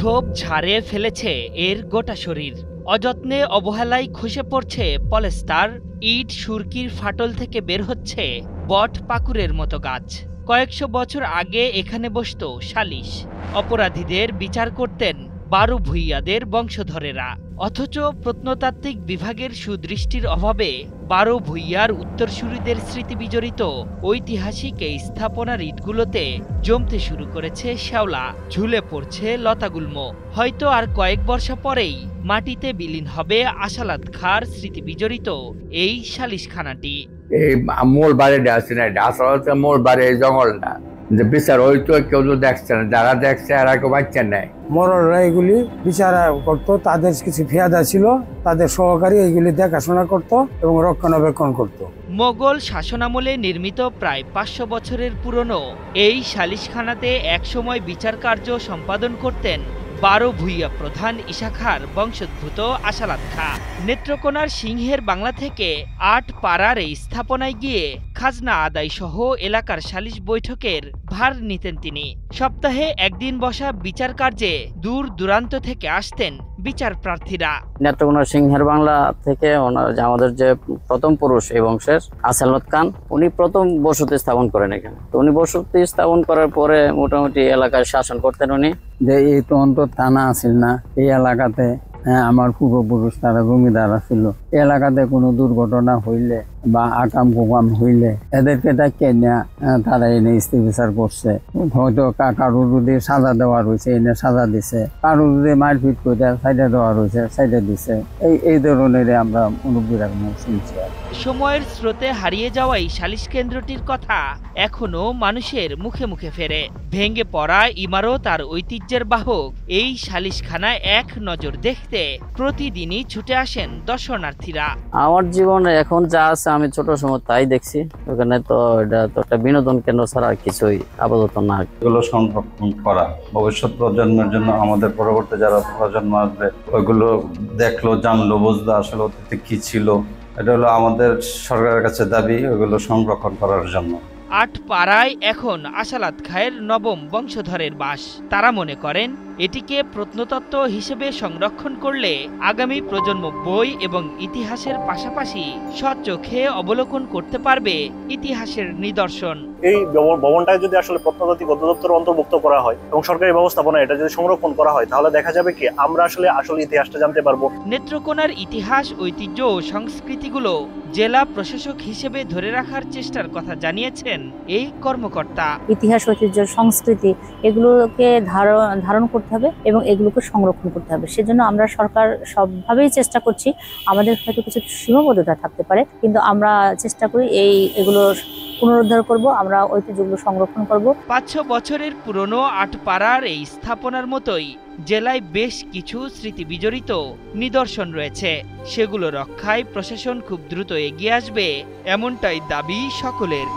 ঝোপ ঝাড়ে ফেলেছে এর গোটা শরীর। অযত্নে অবহেলায় খসে পড়ছে পলেস্টার, ইট সুরকির ফাটল থেকে বের হচ্ছে বট পাকুড়ের মতো গাছ। কয়েকশো বছর আগে এখানে বসত সালিশ, অপরাধীদের বিচার করতেন বারো ভূঁইয়াদের বংশধরেরা। অথচ প্রত্নতাত্ত্বিক বিভাগের সুদৃষ্টির অভাবে বারো ভূঁইয়ার উত্তরসূরিদের স্মৃতি বিজড়িত ঐতিহাসিক এই স্থাপনার ইটগুলোতে জমতে শুরু করেছে শ্যাওলা, ঝুলে পড়ছে লতাগুল্ম। হয়তো আর কয়েক বর্ষ পরেই মাটিতে বিলীন হবে আশালাদ খাঁর স্মৃতি বিজড়িত এই সালিশখানাটি। এই মূল বাড়িটা আছে না, এটা আসলে হচ্ছে মূল বাড়ি, এই জঙ্গলটা যে বিচার ওই তো কেউ তো দেখছে না, যারা দেখছে এরা কেউ বাচ্চা নেয়। মরলরা এগুলি বিচার করতো, তাদের কিছু ফিয়াদা ছিল, তাদের সহকারী এগুলি দেখাশোনা করত এবং রক্ষণাবেক্ষণ করত। মোগল শাসনামলে নির্মিত প্রায় ৫০০ বছরের পুরনো এই সালিশখানাতে একসময় বিচার কার্য সম্পাদন করতেন বারো ভূঁইয়া প্রধান ঈশা খাঁর বংশোদ্ভূত আশালাদ খাঁ। নেত্রকোনার সিংহের বাংলা থেকে ৮ পাড়ার এই স্থাপনায় গিয়ে খাজনা আদায় সহ এলাকার সালিশ বৈঠকের ভার নিতেন তিনি। সপ্তাহে একদিন বসা বিচার কার্যে দূর দূরান্ত থেকে আসতেন বিচার প্রার্থীরা। নেত্রকোনা সিংহের বাংলা থেকে আমাদের যে প্রথম পুরুষ এই বংশের আশালাদ খান, উনি প্রথম বসতি স্থাপন করেন এখানে। তো উনি বসতি স্থাপন করার পরে মোটামুটি এলাকায় শাসন করতেন উনি। যে এই তো অন্তর থানা আছিল না এই এলাকাতে, আমার পূর্বপুরুষ তারা জমিদার ছিল। এলাকাতে কোনো দুর্ঘটনা হইলে বা আকাম কুকাম হইলে এদেরকে ডাকে না, তারা এনে স্ত্রী বিচার করছে। হয়তো কারো যদি সাজা দেওয়া রয়েছে এনে সাজা দিছে, কারো যদি মারপিট করে সাইডে দেওয়া রয়েছে সাইডে দিছে। এই ধরনের আমরা মুরব্বীরা শুনছি। সময়ের স্রোতে হারিয়ে যাওয়া এই সালিশ কেন্দ্রটির কথা এখনো মানুষের মুখে মুখে ফেরে। ভেঙে পড়া ইমারত আর ঐতিহ্যের বাহক এই সালিশখানায় এক নজর দেখতে প্রতিদিনই ছুটে আসেন দর্শনার্থীরা। আমার জীবনে এখন যা আছে আমি ছোট সময় তাই দেখছি। ওখানে তো এটা তো একটা বিনোদন কেন্দ্র ছাড়া কিছুই আপাতত না। এগুলো সংরক্ষণ করা ভবিষ্যৎ প্রজন্মের জন্য, আমাদের পরবর্তী যারা প্রজন্ম আসবে ওইগুলো দেখলো, জানলো, বুঝলো আসলে অতীতে কি ছিল। এটা হলো আমাদের সরকারের কাছে দাবি, ওইগুলো সংরক্ষণ করার জন্য। ৮ পাড়ায় এখন আশালাদ খাঁয়ের নবম বংশধরের বাস। তারা মনে করেন এটিকে প্রত্নতত্ত্ব হিসেবে সংরক্ষণ করলে আগামী প্রজন্ম বই এবং ইতিহাসের পাশাপাশি সচোখে অবলোকন করতে পারবে ইতিহাসের নিদর্শন। এই ভবনটায় যদি আসলে প্রত্নতাত্ত্বিক অধিদপ্তর অন্তর্ভুক্ত করা হয় এবং সরকারি ব্যবস্থাপনা এটা যদি সংরক্ষণ করা হয়, তাহলে দেখা যাবে কি আমরা আসলে ইতিহাসটা জানতে পারবো। নেত্রকোনার ইতিহাস, ঐতিহ্য ও সংস্কৃতিগুলো জেলা প্রশাসক হিসেবে ধরে রাখার চেষ্টার কথা জানিয়েছেন এই কর্মকর্তা। ইতিহাস, ঐতিহ্য, সংস্কৃতি এগুলোকে ধারণ করতে হবে এবং এগুলোকে সংরক্ষণ করতে হবে। সেজন্য আমরা সরকার সবভাবেই চেষ্টা করছি। আমাদের হয়তো কিছু সীমাবদ্ধতা থাকতে পারে, কিন্তু আমরা চেষ্টা করি এগুলো পুনরুদ্ধার করব, আমরা ঐতিহ্যগুলো সংরক্ষণ করব। ৫০০ বছরের পুরনো ৮ পাড়ার এই স্থাপনার মতোই জেলায় বেশ কিছু স্মৃতি বিজড়িত নিদর্শন রয়েছে। সেগুলো রক্ষায় প্রশাসন খুব দ্রুত এগিয়ে আসবে, এমনটাই দাবি সকলের।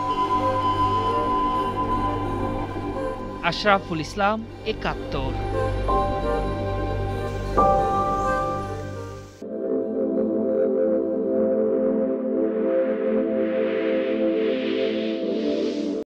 আশরাফুল ইসলাম, ৭১।